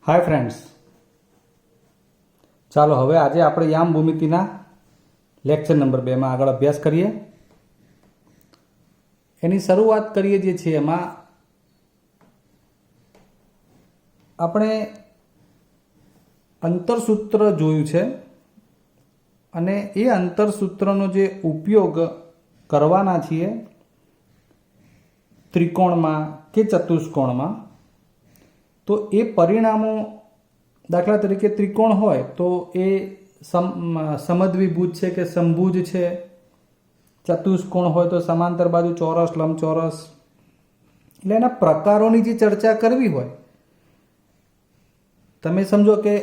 Hi friends, ચાલો હવે આજે આપણે યામ ભૂમિતિના લેક્ચર નંબર 2 માં આગળ અભ્યાસ કરીએ. એની શરૂઆત કરીએ જે છે એમાં આપણે અંતરસૂત્ર જોયું છે અને એ અંતરસૂત્રનો જે ઉપયોગ કરવાના છીએ ત્રિકોણમાં કે ચતુષ્કોણમાં, તો એ પરિણામો દાખલા તરીકે ત્રિકોણ હોય તો એ સમદ્વિભુજ છે કે સમભુજ છે, ચતુષ્કોણ હોય તો સમાંતર બાજુ, ચોરસ, લંબચોરસ, એટલે એના પ્રકારોની જે ચર્ચા કરવી હોય, તમે સમજો કે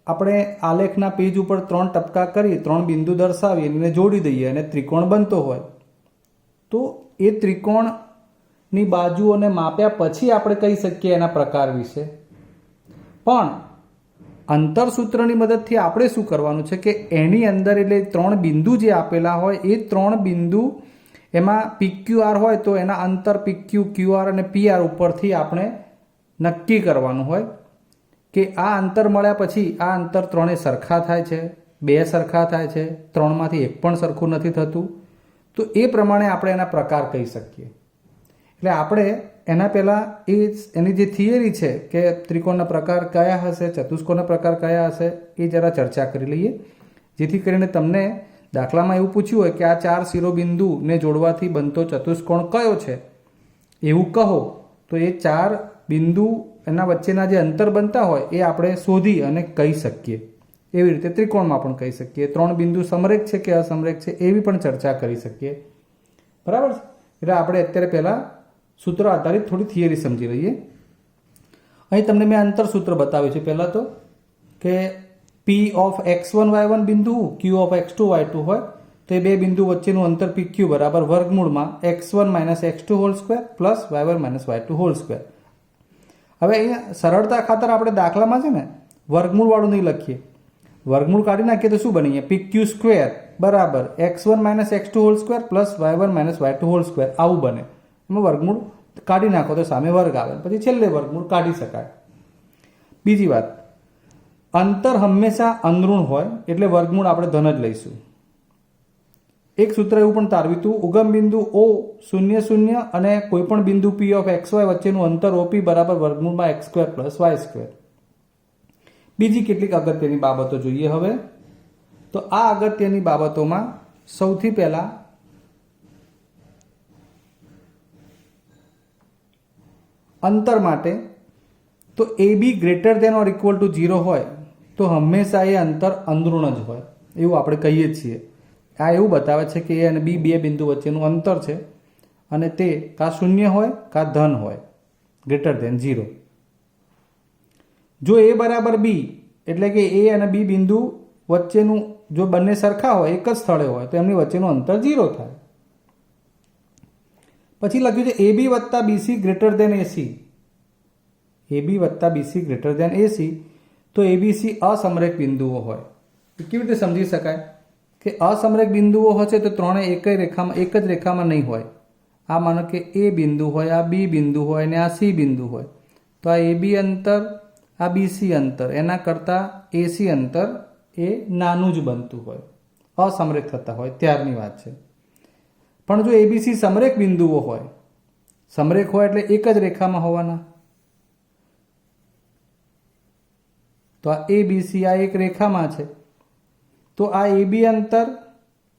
આપણે આલેખના પેજ ઉપર 3 ટપકા કરી 3 બિંદુ દર્શાવી એને જોડી દઈએ અને ત્રિકોણ બનતો હોય, તો એ ત્રિકોણની બાજુઓને માપ્યા પછી આપણે કહી શકીએ એના પ્રકાર વિશે. પણ અંતરસૂત્રની મદદથી આપણે શું કરવાનું છે કે એની અંદર એટલે 3 બિંદુ જે આપેલા હોય એ 3 બિંદુ એમાં PQR હોય તો એના અંતર PQ, QR અને PR ઉપરથી આપણે નક્કી કરવાનું હોય કે આ અંતર મળ્યા પછી આ અંતર 3 સરખા થાય છે, 2 સરખા થાય છે, 3માંથી એક પણ સરખું નથી થતું. તો એ પ્રમાણે આપણે એના પ્રકાર કહી શકીએ. એટલે આપણે એના પહેલાં એની જે થિયરી છે કે ત્રિકોણના પ્રકાર કયા હશે, ચતુષ્કોણના પ્રકાર કયા હશે, એ જરા ચર્ચા કરી લઈએ, જેથી કરીને તમને દાખલામાં એવું પૂછ્યું હોય કે આ 4 શિરોબિંદુને જોડવાથી બનતો ચતુષ્કોણ કયો છે એવું કહો, તો એ 4 બિંદુ એના વચ્ચેના જે અંતર બનતા હોય એ આપણે શોધી અને કહી શકીએ. એવી રીતે ત્રિકોણમાં પણ કહી શકીએ. 3 બિંદુ સમરેખ છે કે અસમરેખ છે એવી પણ ચર્ચા કરી શકીએ. બરાબર. એટલે આપણે અત્યારે પહેલાં સૂત્ર આધારિત થોડી થિયરી સમજી લઈએ. અહીં તમને મેં અંતરસૂત્ર બતાવ્યું છે. પહેલાં તો કે P ઓફ x1 y1 બિંદુ, Q ઓફ x2 y2 હોય તો એ બે બિંદુ વચ્ચેનું અંતર PQ બરાબર વર્ગમૂળમાં x1 - x2 whole square plus y1 - y2 whole square. હવે અહીંયા સરળતા ખાતર આપણે દાખલામાં છે ને વર્ગમૂળવાળું નહીં લખીએ, વર્ગમૂળ કાઢી નાખીએ તો શું બને? અહીંયા PQ સ્ક્વેર બરાબર x1 - x2 whole square plus y1 - y2 whole square આવું બને. એમાં વર્ગમૂળ કાઢી નાખો તો સામે વર્ગ આવે, પછી છેલ્લે વર્ગમૂળ કાઢી શકાય. બીજી વાત, અંતર હંમેશા અંદરૂણ હોય એટલે વર્ગમૂળ આપણે ધન જ લઈશું. એક સૂત્ર એવું પણ તારવ્યું હતું, ઉગમ બિંદુ O 0 0 અને કોઈપણ બિંદુ P ઓફ XY વચ્ચેનું અંતર OP બરાબર વર્ગમૂળમાં x² + y². બીજી કેટલીક અગત્યની બાબતો જોઈએ હવે. તો આ અગત્યની બાબતોમાં સૌથી પહેલા અંતર માટે તો AB > 0 હોય તો હંમેશા એ અંતર અંદરૂણ જ હોય એવું આપણે કહીએ છીએ. આ એવું બતાવે છે કે A અને B બે બિંદુ વચ્ચેનું અંતર છે અને તે કાં શૂન્ય હોય કાં ધન હોય, > 0. જો A બરાબર B એટલે કે A અને B બિંદુ વચ્ચેનું જો બંને સરખા હોય, એક જ સ્થળે હોય, તો એમની વચ્ચેનું અંતર 0 થાય. પછી લખ્યું છે AB વત્તા BC > AC. AB વત્તા BC > AC તો ABC અસમરેખ બિંદુઓ હોય. એ કેવી રીતે સમજી શકાય કે અસમરેખ બિંદુઓ હશે તો ત્રણેય એક જ રેખામાં નહીં હોય. આ માનો કે A બિંદુ હોય, આ B બિંદુ હોય અને આ C બિંદુ હોય, તો આ AB અંતર, આ BC અંતર એના કરતાં AC અંતર એ નાનું જ બનતું હોય, અસમરેખ થતા હોય ત્યારની વાત છે. પણ જો ABC સમરેખ બિંદુઓ હોય, સમરેખ હોય એટલે એક જ રેખામાં હોવાના, તો આ ABC આ એક રેખામાં છે, તો આ AB અંતર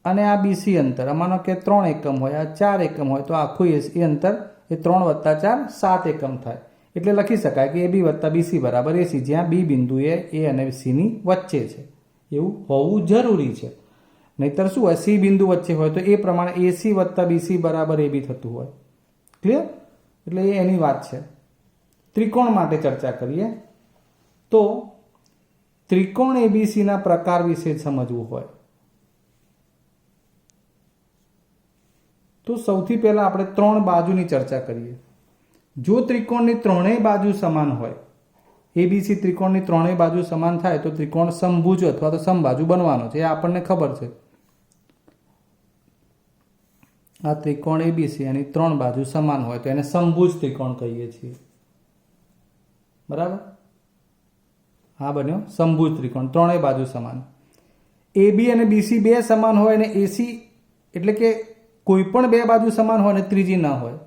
અને આ BC અંતર માનો કે 3 એકમ હોય, આ 4 એકમ હોય, તો આખું એ અંતર એ 3 + 4 7 એકમ થાય. એટલે લખી શકાય કે AB વત્તા BC બરાબર AC, જ્યાં B બિંદુ એ A અને C ની વચ્ચે છે એવું હોવું જરૂરી છે. નહીતર શું હોય, C બિંદુ વચ્ચે હોય તો એ પ્રમાણે AC વત્તા BC બરાબર AB થતું હોય. ક્લિયર? એટલે એ એની વાત છે. ત્રિકોણ માટે ચર્ચા કરીએ તો ત્રિકોણ ABCના પ્રકાર વિશે સમજવું હોય તો સૌથી પહેલા આપણે 3 બાજુની ચર્ચા કરીએ. જો ત્રિકોણની ત્રણેય બાજુ સમાન હોય, ABC ત્રિકોણની ત્રણેય બાજુ સમાન થાય તો ત્રિકોણ સમભુજ અથવા તો સમબાજુ બનવાનો છે, એ આપણને ખબર છે. આ ત્રિકોણ ABC એની 3 બાજુ સમાન હોય તો એને સમભુજ ત્રિકોણ કહીએ છીએ. બરાબર. આ બન્યો સમભુજ ત્રિકોણ, ત્રણેય બાજુ સમાન. AB અને BC બે સમાન હોય અને AC એટલે કે કોઈ પણ બે બાજુ સમાન હોય અને ત્રીજી ના હોય.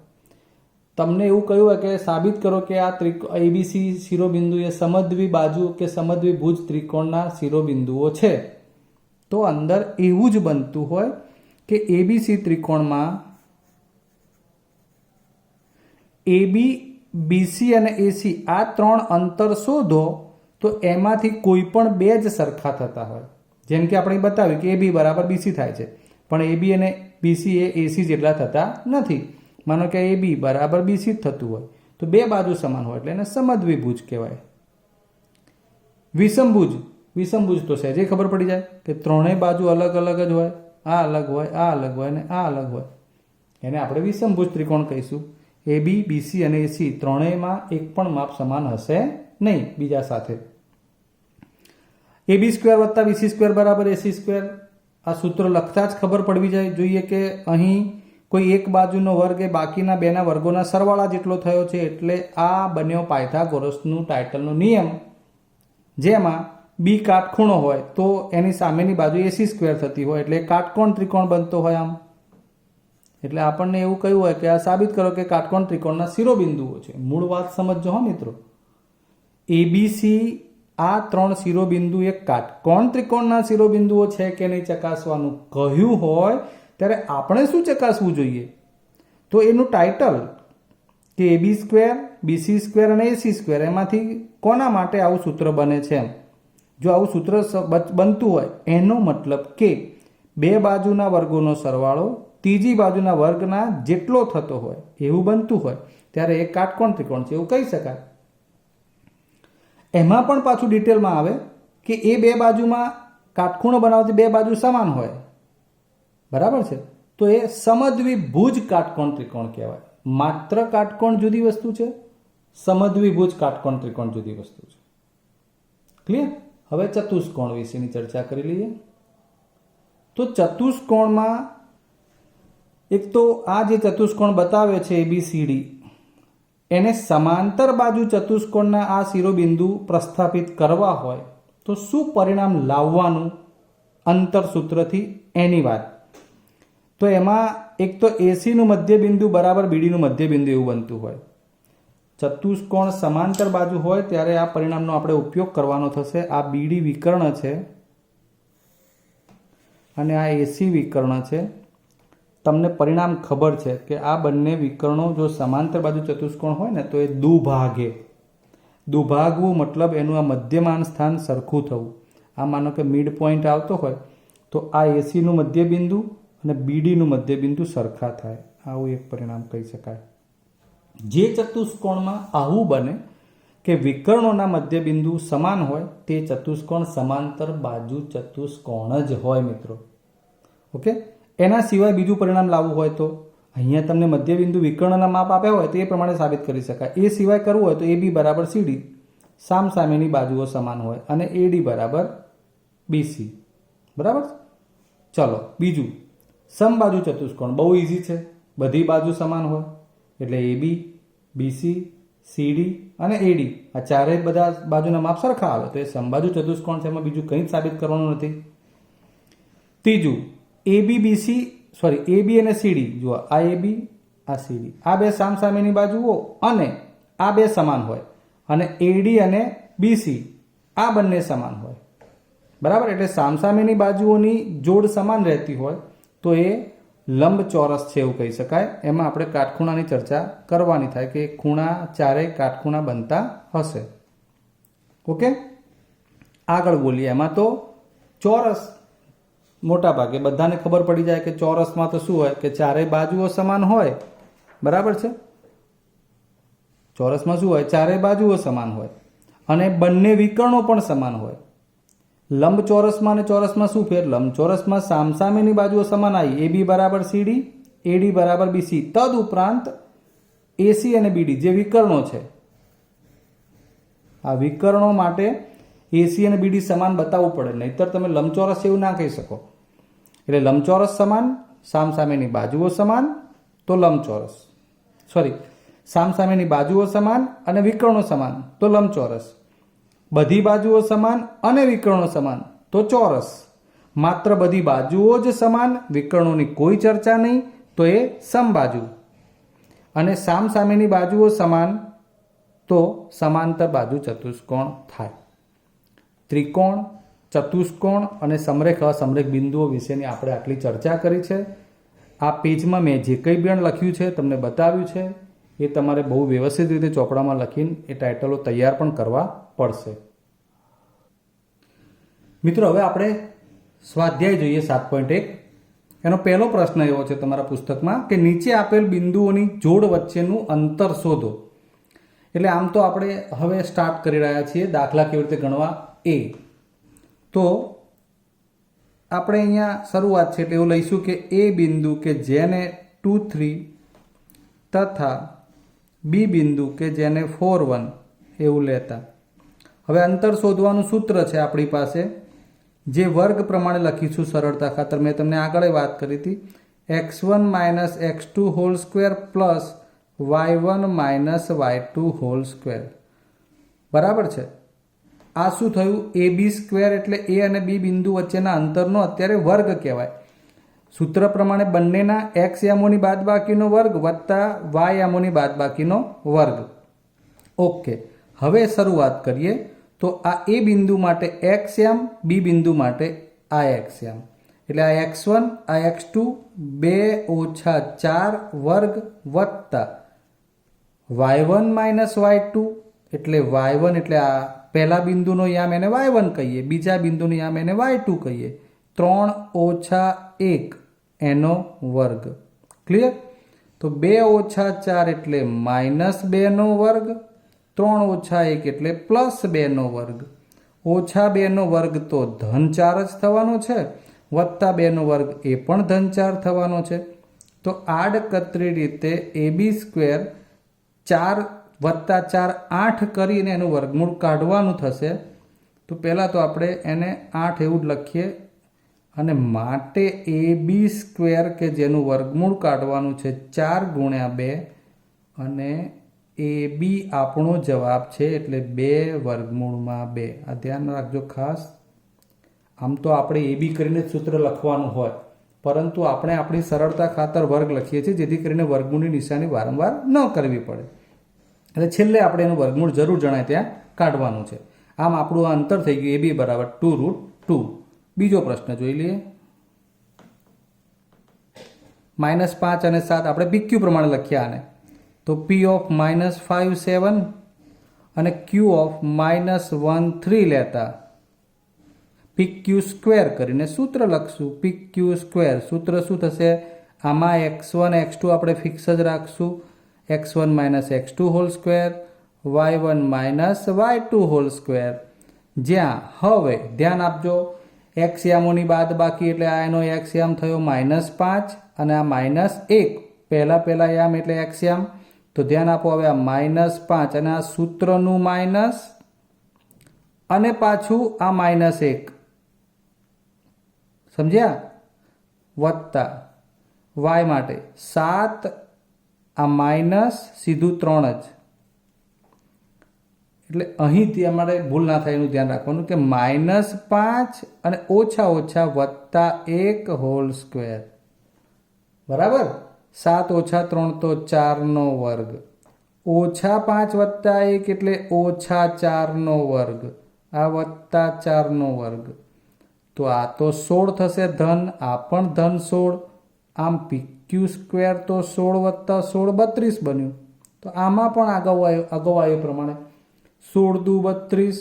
તમને એવું કહ્યું હોય કે સાબિત કરો કે આ ABC શિરોબિંદુ એ સમદ્વિ બાજુ કે સમદ્વિ ભુજ ત્રિકોણના શિરોબિંદુઓ છે, તો અંદર એવું જ બનતું હોય કે ABC ત્રિકોણમાં AB, BC અને AC આ ત્રણ અંતર શોધો તો એમાંથી કોઈ પણ બે જ સરખા થતા હોય. જેમ કે આપણે બતાવ્યું કે AB બરાબર BC થાય છે, પણ AB અને BC એ AC જેટલા થતા નથી. માનો કે AB બરાબર BC જ થતું હોય તો બે બાજુ સમાન હોય એટલે એને સમદ્વિભુજ કહેવાય. વિષમભુજ, વિષમભુજ તો સહેજે ખબર પડી જાય કે ત્રણેય બાજુ અલગ અલગ જ હોય, આ અલગ હોય, આ અલગ હોય અને આ અલગ હોય. એને આપણે વિષમભુજ ત્રિકોણ કહીશું. AB, BC અને AC ત્રણેયમાં એક પણ માપ સમાન હશે નહીં બીજા સાથે. AB સ્ક્વેર વત્તા BC સ્ક્વેર બરાબર AC સ્ક્વેર, આ સૂત્ર લખતા જ ખબર પડવી જોઈએ કે અહીં કોઈ એક બાજુનો વર્ગ એ બાકીના બેના વર્ગોના સરવાળા જેટલો થયો છે, એટલે આ બન્યો પાયથાગોરસનું ટાઇટલનો નિયમ, જેમાં B કાટખૂણો હોય તો એની સામેની બાજુ AC સ્ક્વેર થતી હોય એટલે કાટકોણ ત્રિકોણ બનતો હોય. આમ એટલે આપણને એવું કહ્યું હોય કે આ સાબિત કરો કે કાટકોણ ત્રિકોણના શિરોબિંદુઓ છે. મૂળ વાત સમજજો હો મિત્રો. ABC આ ત્રણ શિરોબિંદુ એક કાટકોણ ત્રિકોણના શિરોબિંદુઓ છે કે નહીં ચકાસવાનું કહ્યું હોય ત્યારે આપણે શું ચકાસવું જોઈએ? તો એનું ટાઇટલ કે AB સ્ક્વેર, BC સ્ક્વેર અને AC સ્ક્વેર એમાંથી કોના માટે આવું સૂત્ર બને છે. જો આવું સૂત્ર બનતું હોય એનો મતલબ કે બે બાજુના વર્ગોનો સરવાળો ત્રીજી બાજુના વર્ગના જેટલો થતો હોય એવું બનતું હોય ત્યારે એ કાટકોણ ત્રિકોણ છે એવું કહી શકાય. એમાં પણ પાછું ડિટેલમાં આવે કે એ બે બાજુમાં કાટખૂણો બનાવતી બે બાજુ સમાન હોય, બરાબર છે, તો એ સમદ્વિભુજ કાટકોણ ત્રિકોણ કહેવાય. માત્ર કાટકોણ જુદી વસ્તુ છે, સમદ્વિભુજ કાટકોણ ત્રિકોણ જુદી વસ્તુ છે. ક્લિયર? હવે ચતુષ્કોણ વિશેની ચર્ચા કરી લઈએ. તો ચતુષ્કોણમાં એક તો આ જે ચતુષ્કોણ બતાવ્યો છે ABCD, એને સમાંતર બાજુ ચતુષ્કોણના આ શિરોબિંદુ પ્રસ્થાપિત કરવા હોય તો શું પરિણામ લાવવાનું અંતર સૂત્રથી એની વાત. તો એમાં એક તો ACનું મધ્યબિંદુ બરાબર BDનું મધ્યબિંદુ એવું બનતું હોય. ચતુષ્કોણ સમાંતર બાજુ હોય ત્યારે આ પરિણામનો આપણે ઉપયોગ કરવાનો થશે. આ BD વિકર્ણ છે અને આ AC વિકર્ણ છે. તમને પરિણામ ખબર છે કે આ બંને વિકર્ણો જો સમાંતર બાજુ ચતુષ્કોણ હોય ને તો એ દુભાગે. દુભાગવું મતલબ એનું આ મધ્યમાન સ્થાન સરખું થવું. આ માનો કે મિડ પોઈન્ટ આવતો હોય તો આ ACનું મધ્યબિંદુ અને BDનું મધ્યબિંદુ સરખા થાય. આવું એક પરિણામ કહી શકાય. જે ચતુષ્કોણમાં આવું બને કે વિકર્ણોના મધ્યબિંદુ સમાન હોય તે ચતુષ્કોણ સમાંતર બાજુ ચતુષ્કોણ જ હોય મિત્રો. ઓકે, એના સિવાય બીજું પરિણામ લાવવું હોય તો અહીંયા તમને મધ્યબિંદુ વિકર્ણના માપ આપ્યા હોય તો એ પ્રમાણે સાબિત કરી શકાય. એ સિવાય કરવું હોય તો AB બરાબર CD સામસામેની બાજુઓ સમાન હોય અને AD બરાબર BC. બરાબર? ચલો બીજું, સમબાજુ ચતુષ્કોણ બહુ ઇઝી છે. બધી બાજુ સમાન હોય એટલે AB, BC, CD અને AD આ ચારેય બધા બાજુના માપ સરખા આવે તો એ સમબાજુ ચતુષ્કોણ છે. એમાં બીજું કંઈ જ સાબિત કરવાનું નથી. ત્રીજું, AB અને CD, જુઓ આ AB આ CD આ બે સામસામેની બાજુઓ અને આ બે સમાન હોય અને AD અને BC આ બંને સમાન હોય. બરાબર? એટલે સામસામેની બાજુઓની જોડ સમાન રહેતી હોય તો એ લંબચોરસ છે એવું કહી શકાય. એમાં આપણે કાટખૂણાની ચર્ચા કરવાની થાય કે ખૂણા ચારેય કાટખૂણા બનતા હશે. ઓકે, આગળ બોલીએ. એમાં તો ચોરસ મોટા ભાગે બધાને ખબર પડી જાય કે ચોરસમાં તો શું હોય કે ચારેય બાજુઓ સમાન હોય. બરાબર છે? ચોરસમાં શું હોય? ચારેય બાજુઓ સમાન હોય અને બંને વિકર્ણો પણ સમાન હોય. લંબચોરસમાં અને ચોરસમાં શું ફેર? લંબચોરસમાં સામસામેની બાજુઓ સમાન આવી, AB બરાબર CD, AD બરાબર BC. તદ ઉપરાંત AC અને BD જે વિકર્ણો છે, આ વિકર્ણો માટે AC અને BD સમાન બતાવવું પડે, નહીતર તમે લંબચોરસ એવું ના કહી શકો. એટલે લંબચોરસ સમાન, સામસામેની બાજુઓ સમાન તો લંબચોરસ. સામસામેની બાજુઓ સમાન અને વિકર્ણો સમાન તો લંબચોરસ. બધી બાજુઓ સમાન અને વિકર્ણો સમાન તો ચોરસ. માત્ર બધી બાજુઓ જ સમાન, વિકર્ણોની કોઈ ચર્ચા નહીં તો એ સમબાજુ. અને સામસામેની બાજુઓ સમાન તો સમાંતર બાજુ ચતુષ્કોણ થાય. ત્રિકોણ, ચતુષ્કોણ અને સમરેખ અસમરેખ બિંદુઓ વિશેની આપણે આટલી ચર્ચા કરી છે. આ પેજમાં મેં જે કંઈ પણ લખ્યું છે તમને બતાવ્યું છે એ તમારે બહુ વ્યવસ્થિત રીતે ચોપડામાં લખીને એ ટાઇટલો તૈયાર પણ કરવા પડશે. મિત્રો, હવે આપણે સ્વાધ્યાય જોઈએ 7.1. એનો પહેલો પ્રશ્ન એવો છે તમારા પુસ્તકમાં કે નીચે આપેલ બિંદુઓની જોડ વચ્ચેનું અંતર શોધો. એટલે આમ તો આપણે હવે સ્ટાર્ટ કરી રહ્યા છીએ દાખલા કેવી રીતે ગણવા એ. તો આપણે અહીંયા શરૂઆત છે એટલે એવું લઈશું કે એ બિંદુ કે જેને 2, 3 તથા બી બિંદુ કે જેને 4, 1 એવું લેતા. હવે અંતર શોધવાનું સૂત્ર છે આપણી પાસે, જે વર્ગ પ્રમાણે લખીશું સરળતા ખાતર. મેં તમને આગળ વાત કરી હતી, x1 - x2 whole square plus y1 - y2 whole square. બરાબર છે. આ શું થયું? AB સ્ક્વેર એટલે એ અને બી બિંદુ વચ્ચેના અંતરનો અત્યારે વર્ગ કહેવાય. સૂત્ર પ્રમાણે બંનેના x યામોની બાદબાકીનો વર્ગ વત્તા y યામોની બાદબાકીનો વર્ગ. ઓકે, હવે શરૂઆત કરીએ. તો આ એ બિંદુ માટે x યામ, બી બિંદુ માટે આ x યામ. એટલે આ x1 આ x2 2 - 4 વર્ગ વત્તા y1 - y2 એટલે y1 એટલે આ પહેલા બિંદુનો યામ એને y1 કહીએ, બીજા બિંદુનો યામ એને y2 કહીએ. 3 - 1 એનો વર્ગ. ક્લિયર? તો 2 - 4 એટલે -2 નો વર્ગ, 3 - 1 એટલે +2 નો વર્ગ. -2 નો વર્ગ તો ધન 4 જ થવાનો છે, વત્તા 2 નો વર્ગ એ પણ ધન 4 થવાનો છે. તો આડકતરી રીતે AB સ્ક્વેર 4 વત્તા 4 8 કરીને એનું વર્ગમૂળ કાઢવાનું થશે. તો પહેલાં તો આપણે એને 8 એવું જ લખીએ. અને માટે AB સ્ક્વેર કે જેનું વર્ગમૂળ કાઢવાનું છે 4 × 2 અને AB આપણો જવાબ છે એટલે 2 વર્ગમૂળમાં 2. આ ધ્યાન રાખજો ખાસ. આમ તો આપણે AB કરીને જ સૂત્ર લખવાનું હોય, પરંતુ આપણે આપણી સરળતા ખાતર વર્ગ લખીએ છીએ જેથી કરીને વર્ગમૂળની નિશાની વારંવાર ન કરવી પડે. એટલે છેલ્લે આપણે એનું વર્ગમૂળ જરૂર જણાય ત્યાં કાઢવાનું છે. આમ આપણું આ અંતર થઈ ગયું AB બરાબર 2√2. બીજો પ્રશ્ન જોઈ લઈએ. -5 અને 7 આપણે PQ પ્રમાણે લખ્યા આને. તો P of -5 7 અને Q of -1 3 લેતા PQ સ્ક્વેર કરીને સૂત્ર લખશું. PQ સ્ક્વેર સૂત્ર શું થશે? આમાં x1 x2 આપણે ફિક્સ જ રાખશું. x1 - x2 whole square, y1 - y2 whole square. જ્યાં હવે ધ્યાન આપજો, x યામોની બાદબાકી એટલે આ એનો x યામ થયો -5 અને આ -1 પહેલા યામ એટલે x યામ. તો ધ્યાન આપો, હવે આ -5 અને આ સૂત્રનું માઇનસ અને પાછું આ -1 સમજ્યા, વત્તા y માટે 7 આ માઇનસ સીધું 3 જ. એટલે અહીંથી અમારે ભૂલ ના થાય એનું ધ્યાન રાખવાનું કે -5 અને -1 હોલ સ્ક્વેર બરાબર. 7 - 3 તો 4 નો વર્ગ, -5 વત્તા 1 એટલે -4 નો વર્ગ, આ વત્તા 4 નો વર્ગ. તો આ તો 16 થશે ધન, આ પણ ધન 16. આમ PQ સ્ક્વેર તો 16 વત્તા 16 32 બન્યું. તો આમાં પણ અગાઉ આવ્યો પ્રમાણે 16 દુ 32.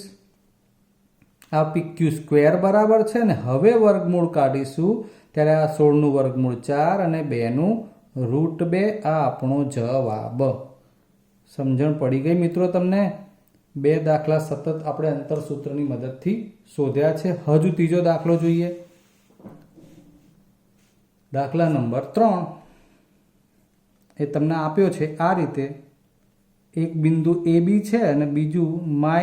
આ PQ સ્ક્વેર બરાબર છે ને. હવે વર્ગમૂળ કાઢીશું ત્યારે આ 16 નું વર્ગમૂળ 4 અને 2 નું √2. આ આપણો જવાબ. સમજણ પડી ગઈ મિત્રો તમને? 2 દાખલા સતત આપણે અંતર સૂત્રની મદદથી શોધ્યા છે. હજુ ત્રીજો દાખલો જોઈએ. દાખલા નંબર 3 એ તમને આપ્યો છે આ રીતે. એક બિંદુ AB છે અને બીજું -A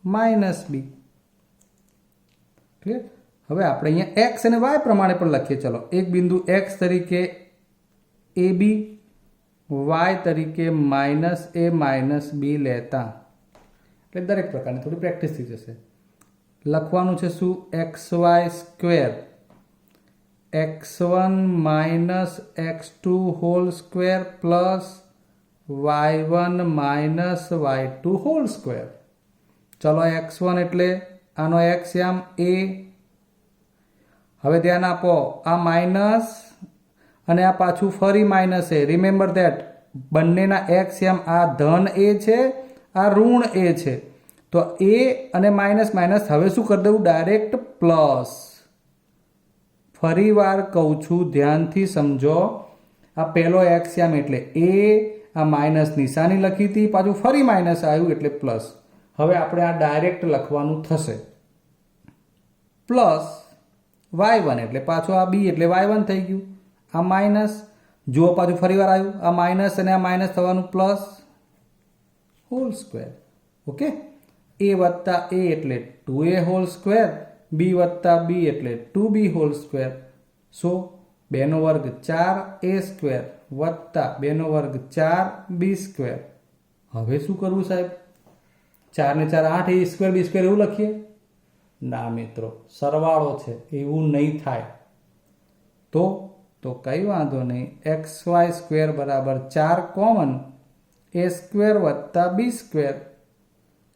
-B. ક્લિયર? હવે આપણે અહીંયા x અને y પ્રમાણે પણ લખીએ. ચલો, એક બિંદુ x તરીકે AB, y તરીકે -A -B લેતા એટલે દરેક પ્રકારની થોડી પ્રેક્ટિસ થઈ જશે. લખવાનું છે શું? XY square x1 minus x2 whole square plus y1 minus y2 whole square. ચલો x1 એટલે આનો x આમ a. હવે ધ્યાન આપો, આ માઇનસ અને આ પાછું ફરી માઇનસ એ. રિમેમ્બર ધેટ બંનેના x આમ આ ધન a છે, આ ઋણ a છે. તો a અને માઇનસ માઇનસ હવે શું કરી દેવું? Direct plus. ફરી વાર કહું છું, ધ્યાનથી સમજો. આ પહેલો x આમ એટલે a, આ માઇનસ નિશાની લખી હતી, પાછું ફરી માઇનસ આવ્યું એટલે પ્લસ. હવે આપણે આ ડાયરેક્ટ લખવાનું થશે. પ્લસ y1 એટલે પાછું આ b એટલે y1 થઈ ગયું. આ માઇનસ જુઓ પાછું ફરી વાર આવ્યું, આ માઇનસ અને આ માઇનસ થવાનું plus whole square. Okay, a વત્તા a એટલે 2a હોલ સ્ક્વેર, b વત્તા b એટલે 2b હોલ સ્ક્વેર. સો 2 નો વર્ગ 4a સ્ક્વેર વત્તા 2 નો વર્ગ 4b સ્ક્વેર. હવે શું કરવું સાહેબ? 4 ને 4 8, a સ્ક્વેર b સ્ક્વેર એવું લખીએ? ના મિત્રો, સરવાળો છે, એવું નહીં થાય. તો કઈ વાંધો નહીં, xy સ્ક્વેર બરાબર 4 કોમન a સ્ક્વેર વત્તા b સ્ક્વેર.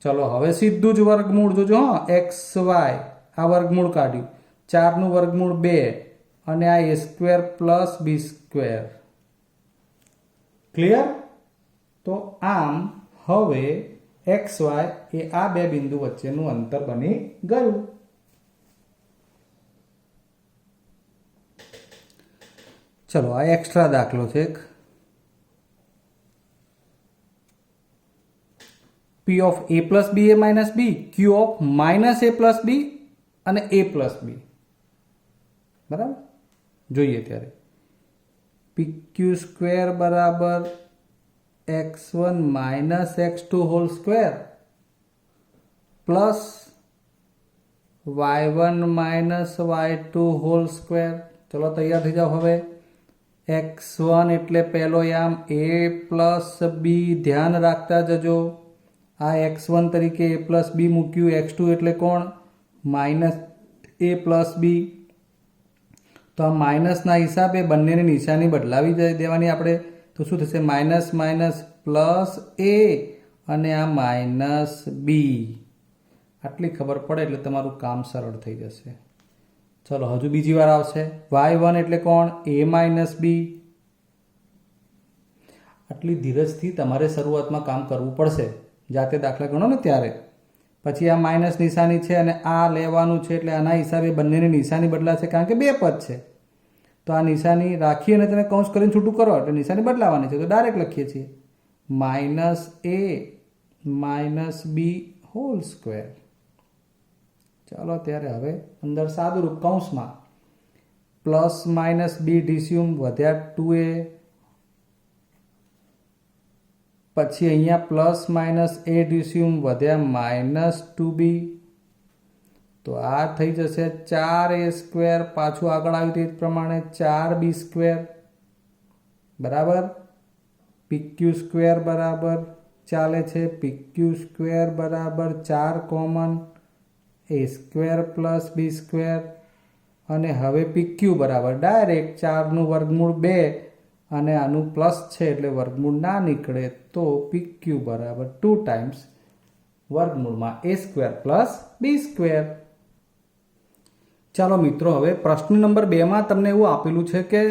ચલો હવે સીધું જ વર્ગમૂળ જોજો. xy આ વર્ગમૂળ કાઢ્યું, 4 નું વર્ગમૂળ 2 અને આ a square plus b square. Clear? તો આમ હવે xy એ આ બે બિંદુ વચ્ચેનું અંતર બની ગયું. ચલો આ એક્સ્ટ્રા દાખલો છે એક. p of a plus b a minus b, q of minus a plus b અને a પ્લસ b. બરાબર? જોઈએ ત્યારે pq સ્ક્વેર બરાબર x1 minus x2 whole square plus y1 minus y2 whole square. ચલો તૈયાર થઈ જાઓ. હવે x1 એટલે પહેલો યામ a પ્લસ b, ધ્યાન રાખતા જજો. આ x1 તરીકે a પ્લસ b મૂક્યું, x2 એટલે કોણ? Minus a plus b. તો આ માઇનસના હિસાબે બંનેની નિશાની બદલાવી દેવાની આપણે. તો શું થશે? માઇનસ માઇનસ પ્લસ a અને આ માઇનસ b. આટલી ખબર પડે એટલે તમારું કામ સરળ થઈ જશે. ચલો હજુ બીજી વાર આવશે. y1 એટલે કોણ? a minus b. આટલી ધીરજથી તમારે શરૂઆતમાં કામ કરવું પડશે, જાતે દાખલા ગણો ને ત્યારે. પછી આ માઇનસ નિશાની છે અને આ લેવાનું છે એટલે આના હિસાબે બંનેની નિશાની બદલાશે, કારણ કે બે પદ છે. તો આ નિશાની રાખી અને તેને કૌંસ કરીને છૂટું કરો એટલે નિશાની બદલાવાની છે. તો ડાયરેક્ટ લખીએ છીએ minus a minus b whole square. ચાલો ત્યારે હવે અંદર સાદુરૂપ કૌંસમાં પ્લસ માઇનસ b ડીસ્યુમ વધ્યા 2a, પછી અહીંયા પ્લસ માઇનસ a ડીસ્યુમ વધ્યા માઇનસ 2b. તો આ થઈ જશે 4a સ્ક્વેર, પાછું આગળ આવ્યું તે પ્રમાણે 4b સ્ક્વેર બરાબર. pq સ્ક્વેર બરાબર ચાલે છે pq સ્ક્વેર બરાબર 4 common a square plus b square. અને હવે pq બરાબર ડાયરેક્ટ 4 નું વર્ગમૂળ 2 અને આનું પ્લસ છે એટલે વર્ગમૂળ ના નીકળે. તો pq બરાબર 2 ટાઈમ્સ વર્ગમૂળમાં a square plus b square. ચાલો મિત્રો, હવે પ્રશ્ન નંબર 2માં તમને એવું આપેલું છે કે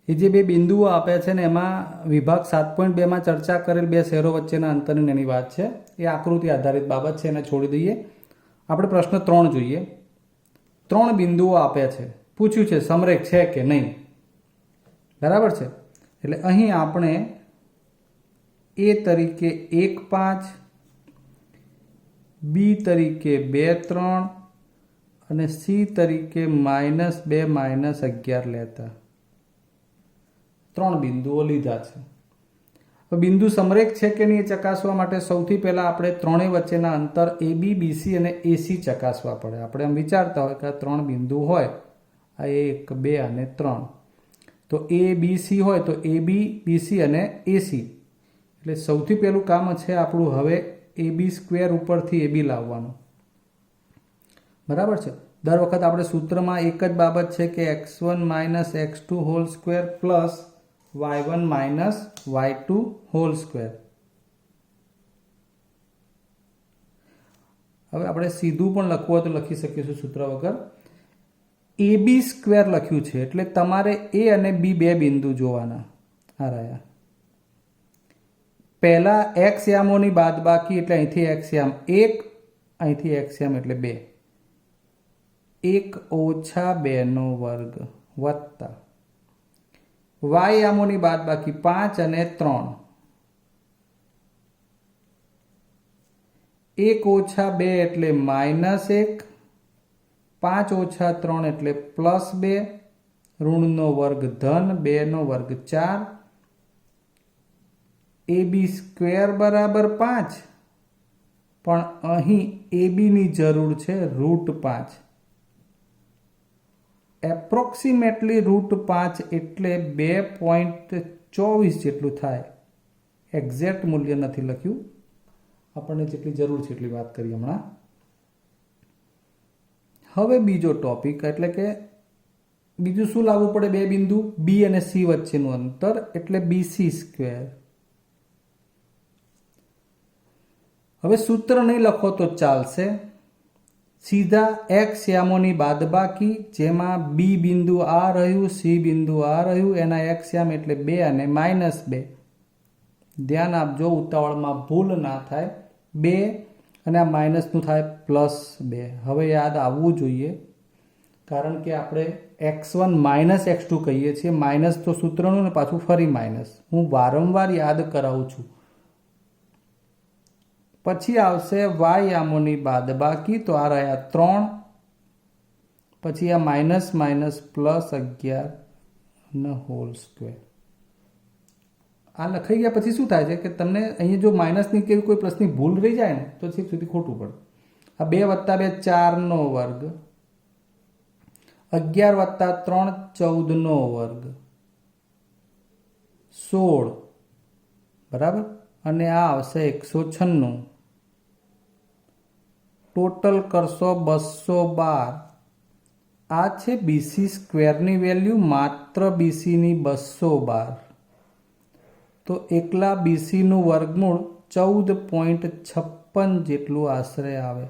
એ જે બે બિંદુઓ આપ્યા છે ને એમાં વિભાગ 7.2માં ચર્ચા કરેલ બે શહેરો વચ્ચેના અંતરની નાની વાત છે. એ આકૃતિ આધારિત બાબત છે, એને છોડી દઈએ. આપણે પ્રશ્ન 3 જોઈએ. 3 બિંદુઓ આપ્યા છે, પૂછ્યું છે સમરેખ છે કે નહીં. બરાબર છે? એટલે અહીં આપણે a તરીકે 1 5, b તરીકે 2 3 અને c તરીકે -2 -11 લેતા 3 બિંદુઓ લીધા છે. હવે બિંદુ સમરેખ છે કે નહીં એ ચકાસવા માટે સૌથી પહેલાં આપણે ત્રણેય વચ્ચેના અંતર AB, BC અને AC ચકાસવા પડે. આપણે એમ વિચારતા હોય કે આ 3 બિંદુ હોય, આ 1 2 અને 3. તો ABC હોય તો AB, BC અને AC. એટલે સૌથી પહેલું કામ છે આપણું હવે AB² ઉપરથી AB લાવવાનું, બરાબર છે. દર વખત આપણે સૂત્રમાં એક જ બાબત છે કે x1 - x2 whole square plus y1 - y2 whole square. હવે આપણે સીધું પણ લખવું હોય તો લખી શકીશું સૂત્ર વગર. AB² લખ્યું છે એટલે તમારે A અને B બે બિંદુ જોવાના. આ રહ્યા. પહેલા x યામોની બાદબાકી એટલે અહીંથી x યામ 1, અહીંથી x યામ એટલે 2. 1 ઓછા 2 નો વર્ગ વત્તા y યામોની બાદબાકી 5 અને 3. 1 ઓછા 2 એટલે -1, 5 ઓછા 3 એટલે +2, ઋણનો વર્ગ ધન, 2 નો વર્ગ 4. AB² બરાબર 5, પણ અહીં AB ની જરૂર છે √5. એપ્રોક્સિમેટલી √5 એટલે 2.24 જેટલું થાય. એક્ઝેક્ટ મૂલ્ય નથી લખ્યું, આપણને જેટલી જરૂર છે એટલી વાત કરીએ હમણાં. હવે બીજો ટોપિક એટલે કે બીજું શું લાવવું પડે? બે બિંદુ B અને C વચ્ચેનું અંતર એટલે BC². હવે સૂત્ર નહીં લખો તો ચાલશે. સીધા x યામોની બાદબાકી, જેમાં B બિંદુ આ રહ્યું, C બિંદુ આ રહ્યું, એના x યામ એટલે 2 અને -2. ધ્યાન આપજો ઉતાવળમાં ભૂલ ના થાય. 2 અને આ માઇનસનું થાય +2. હવે યાદ આવવું જોઈએ કારણ કે આપણે x1 - x2 કહીએ છીએ. માઇનસ તો સૂત્રનું ને પાછું ફરી માઇનસ. હું વારંવાર યાદ કરાવું છું. પછી આવશે y યામોની બાદબાકી, તો આ રહ્યા 3, પછી આ -+11 હોલ સ્ક્વેર. આ લખાઈ ગયા પછી શું થાય છે કે તમને અહીંયા જો માઇનસની કે કોઈ પ્લસની ભૂલ રહી જાય ને તો છેક સુધી ખોટું પડે. આ 2 + 2 4 નો વર્ગ, 11 + 3 14 નો વર્ગ, 16, બરાબર. અને આ આવશે 196. ટોટલ કરશો 212. આ છે BC² ની વેલ્યુ, માત્ર BC ની 212. તો એકલા BC નું વર્ગમૂળ 14.56 જેટલું આશરે આવે.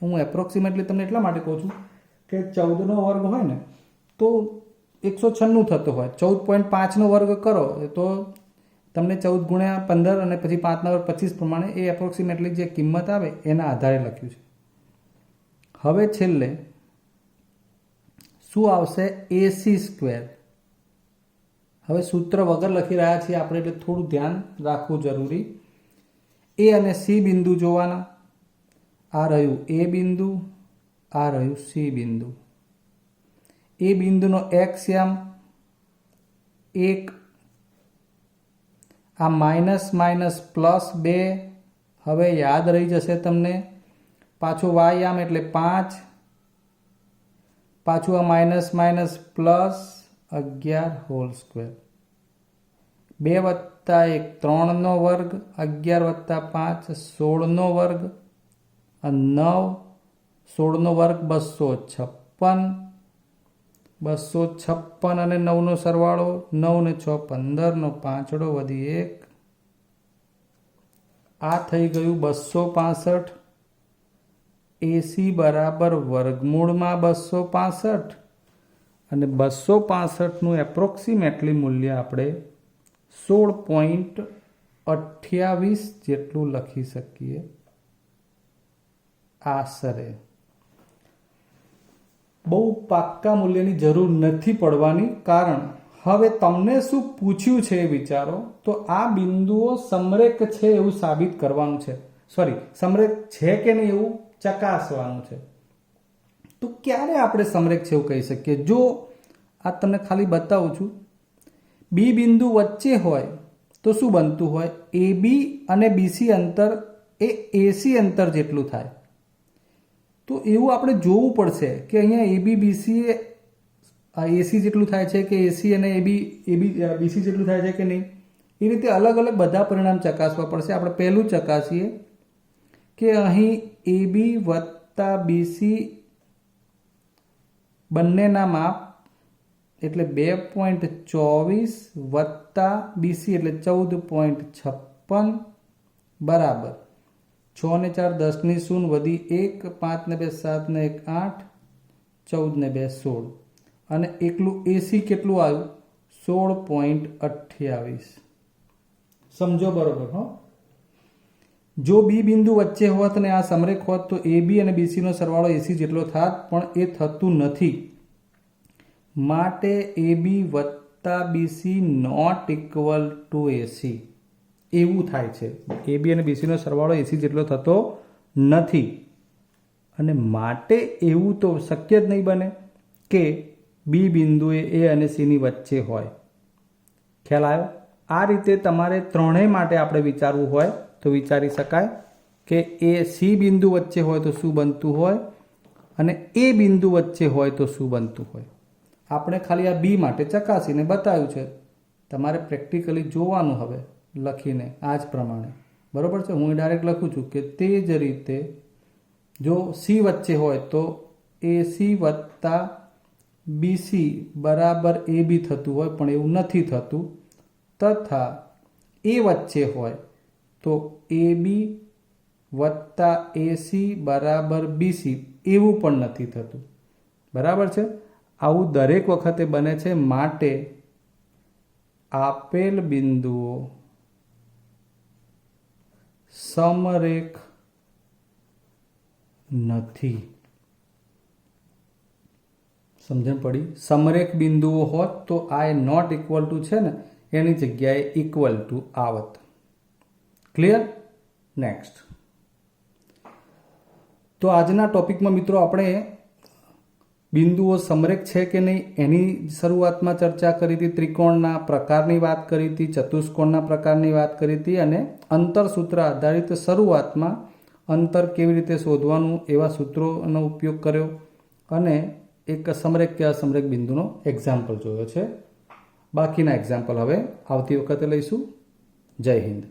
હું એપ્રોક્સિમેટલી તમને એટલા માટે કહું છું કે 14 નો વર્ગ હોય ને તો 196 થતો હોય. 14.5 નો વર્ગ કરો તો તમને 14 × 15 અને પછી 5 ના વર્ગ 25 પ્રમાણે એ એપ્રોક્સિમેટલી જે કિંમત આવે એના આધારે લખ્યું છે. હવે છેલ્લે શું આવશે? AC². હવે સૂત્ર વગર લખી રહ્યા છીએ આપણે એટલે થોડું ધ્યાન રાખવું જરૂરી. A અને C બિંદુ જોવાના. આ રહ્યું A બિંદુ, આ રહ્યું C બિંદુ. A બિંદુનો x યામ 1, આ --+2. હવે યાદ રહી જશે તમને. પાછું y યામ એટલે 5, પાછું આ --+11 હોલ સ્ક્વેર. 2 + 1 3 નો વર્ગ, 11 + 5 16 નો વર્ગ, 9, 16 નો વર્ગ 256. 256 અને 9 નો સરવાળો, 9 ને 6 15 નો પાંચડો વધી 1. આ થઈ ગયું 265. AC બરાબર વર્ગમૂળમાં 265 અને 265 નું એપ્રોક્સિમેટલી મૂલ્ય આપણે 16.28 જેટલું લખી શકીએ આશરે. બહુ પાક્કા મૂલ્યની જરૂર નથી પડવાની, કારણ હવે તમને શું પૂછ્યું છે એ વિચારો. તો આ બિંદુઓ સમરેખ છે એવું સાબિત કરવાનું છે, સમરેખ છે કે નહીં એવું ચકાસવાનું છે. તો ક્યારે આપણે સમરેખ છે એવું કહી શકીએ? જો આ તમને ખાલી બતાવું છું, B બિંદુ વચ્ચે હોય તો શું બનતું હોય? AB અને BC અંતર એ AC અંતર જેટલું થાય. તો એવું આપણે જોવું પડશે કે અહીંયા AB BC એ AC જેટલું થાય છે કે AC અને AB BC જેટલું થાય છે કે નહીં. એ રીતે અલગ અલગ બધા પરિણામ ચકાસવા પડશે. આપણે પહેલું ચકાસીએ કે અહીં AB વત્તા BC બંનેના માપ એટલે 2.24 વત્તા BC એટલે 14.56 બરાબર 6 ને 4 10 ની 0 વધી 1 5 ને 2 7 ને 1 8 14 ને 2 16 અને એકલું AC કેટલું આવ્યું 16.28 સમજો બરોબર હો। જો બી બિંદુ વચ્ચે હોત અને આ સમરેખ હોત તો AB અને BC નો સરવાળો AC જેટલો થાત પણ એ થતું નથી માટે AB વત્તા BC not equal to AC એવું થાય છે। AB અને BC નો સરવાળો AC જેટલો થતો નથી અને માટે એવું તો શક્ય જ નહીં બને કે બી બિંદુ એ અને C ની વચ્ચે હોય। ખ્યાલ આવ્યો? આ રીતે તમારે ત્રણેય માટે આપણે વિચારવું હોય તો વિચારી શકાય કે એ C બિંદુ વચ્ચે હોય તો શું બનતું હોય અને એ બિંદુ વચ્ચે હોય તો શું બનતું હોય। આપણે ખાલી આ બી માટે ચકાસીને બતાવ્યું છે, તમારે પ્રેક્ટિકલી જોવાનું હવે લખીને આ જ પ્રમાણે બરોબર છે। હું ડાયરેક્ટ લખું છું કે તે જ રીતે જો C વચ્ચે હોય તો AC વત્તા BC બરાબર AB થતું હોય પણ એવું નથી થતું તથા એ વચ્ચે હોય તો AB વત્તા AC બરાબર BC એવું પણ નથી થતું બરાબર છે। આવું દરેક વખતે બને છે માટે આપેલ બિંદુઓ સમરેખ નથી। સમજણ પડી? સમરેખ બિંદુઓ હોત તો આ નોટ ઇક્વલ ટુ છે ને એની જગ્યાએ ઇક્વલ ટુ આવત। ક્લિયર? નેક્સ્ટ તો આજના ટોપિકમાં મિત્રો આપણે બિંદુઓ સમરેખ છે કે નહીં એની શરૂઆતમાં ચર્ચા કરી હતી, ત્રિકોણના પ્રકારની વાત કરી હતી, ચતુષ્કોણના પ્રકારની વાત કરી હતી અને અંતર સૂત્ર આધારિત શરૂઆતમાં અંતર કેવી રીતે શોધવાનું એવા સૂત્રોનો ઉપયોગ કર્યો અને એક સમરેખ કે અસમરેખ બિંદુનો એક્ઝામ્પલ જોયો છે। બાકીના એક્ઝામ્પલ હવે આવતી વખતે લઈશું। જય હિન્દ।